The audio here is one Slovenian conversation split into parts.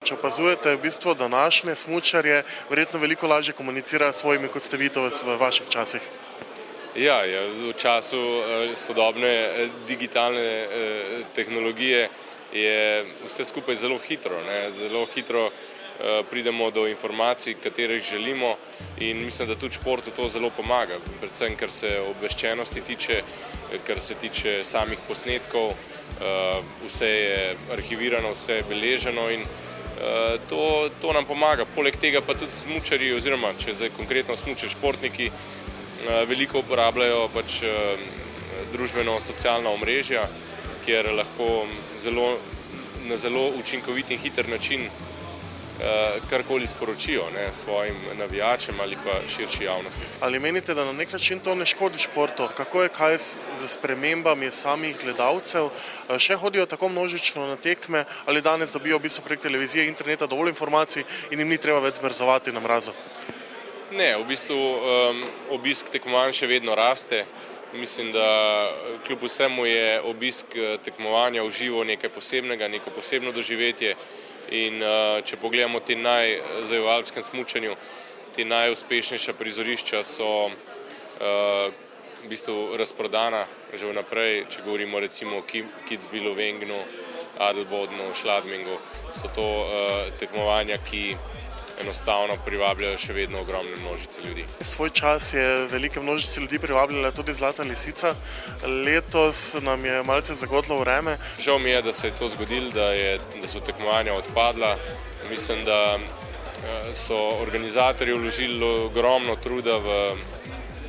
Če opazujete v bistvu današnje smučarje, verjetno veliko lažje komunicirajo s svojimi, kot ste vi to v vaših časih. Ja, v času sodobne digitalne tehnologije je vse skupaj zelo hitro. Zelo hitro pridemo do informacij, katerih želimo, in mislim, da tudi športu to zelo pomaga, predvsem kar se obveščenosti tiče, kar se tiče samih posnetkov, vse je arhivirano, vse je beleženo in to nam pomaga. Poleg tega pa tudi smučarji, oziroma če zdaj konkretno smučar športniki, veliko uporabljajo družbeno-socialna omrežja, kjer lahko na zelo učinkovit in hiter način karkoli sporočijo svojim navijačem ali pa širši javnosti. Ali menite, da na nek način to ne škodi športu? Kako je kaj z spremembami samih gledalcev? Še hodijo tako množično na tekme ali danes dobijo v bistvu prek televizije, interneta dovolj informacij in jim ni treba več zmrzovati na mrazu? Ne, v bistvu obisk tekmovanj še vedno raste. Mislim, da kljub vsemu je obisk tekmovanja v živo nekaj posebnega, neko posebno doživetje. In če pogledamo zdaj v alpskem smučanju, te najuspešnejša prizorišča so v bistvu razprodana že vnaprej. Če govorimo recimo o Kitzbühelu, Wengnu, Adelbodnu, Schladmingu, so to tekmovanja, ki enostavno privabljajo še vedno ogromne množice ljudi. Svoj čas je velike množice ljudi privabljala tudi Zlata lisica. Letos nam je malce zagodlo vreme. Žal mi je, da se je to zgodilo, da so tekmovanja odpadla. Mislim, da so organizatorji vložili ogromno truda v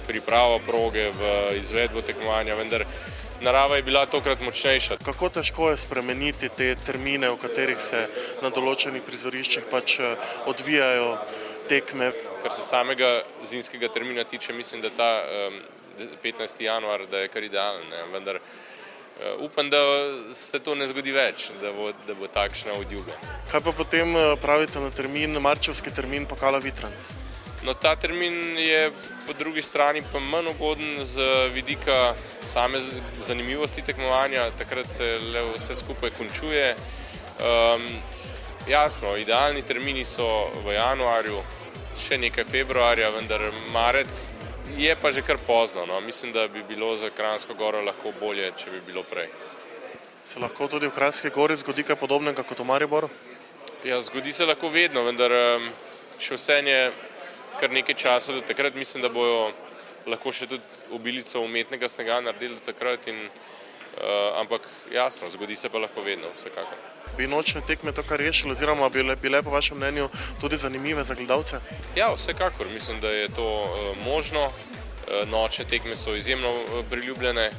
pripravo proge, v izvedbo tekmovanja, vendar narava je bila tokrat močnejša. Kako težko je spremeniti te termine, v katerih se na določenih prizoriščih odvijajo tekme? Kar se samega zimskega termina tiče, mislim, da ta 15. januar, da je kar idealen, vendar upam, da se to ne zgodi več, da bo takšna odjuga. Kaj pa potem pravite na marčevski termin Pokala Vitranc? No, ta termin je po drugi strani pa manj ugoden z vidika same zanimivosti tekmovanja, takrat se le vse skupaj končuje. Jasno, idealni termini so v januarju, še nekaj februarja, vendar marec je pa že kar pozno. Mislim, da bi bilo za Kranjsko goro lahko bolje, če bi bilo prej. Se lahko tudi v Kranjski gori zgodi kaj podobnega kot v Mariboru? Ja, zgodi se lahko vedno, vendar še vseeno je kar nekaj časa do takrat. Mislim, da bojo lahko še tudi obilico umetnega snega naredili do takrat, ampak jasno, zgodi se pa lahko vedno, vsekakor. Bi nočne tekme to kar rešili, oziroma bile po vašem mnenju tudi zanimive za gledalce? Ja, vsekakor. Mislim, da je to možno. Nočne tekme so izjemno priljubljene,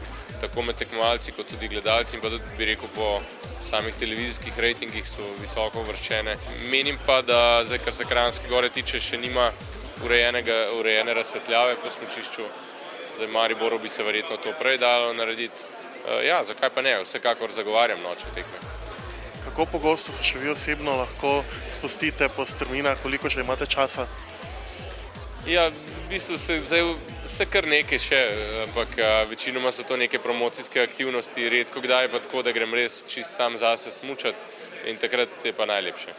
tako med tekmovalci kot tudi gledalci, in pa tudi, bi rekel, po samih televizijskih rejtingih so visoko uvrščene. Menim pa, da zdaj, kar se Kranjske gore tiče, še nima urejene razsvetljave po smučišču. Zdaj v Mariboru bi se verjetno to prej dalo narediti. Ja, zakaj pa ne? Vsekakor zagovarjam nočne tekme. Kako pogosto se še vi osebno lahko spustite po strminah, koliko še imate časa? Ja, v bistvu se kar nekaj še, ampak večinoma so to neke promocijske aktivnosti, redko kdaj pa tako, da grem res čist sam zase smučati, in takrat je pa najlepše.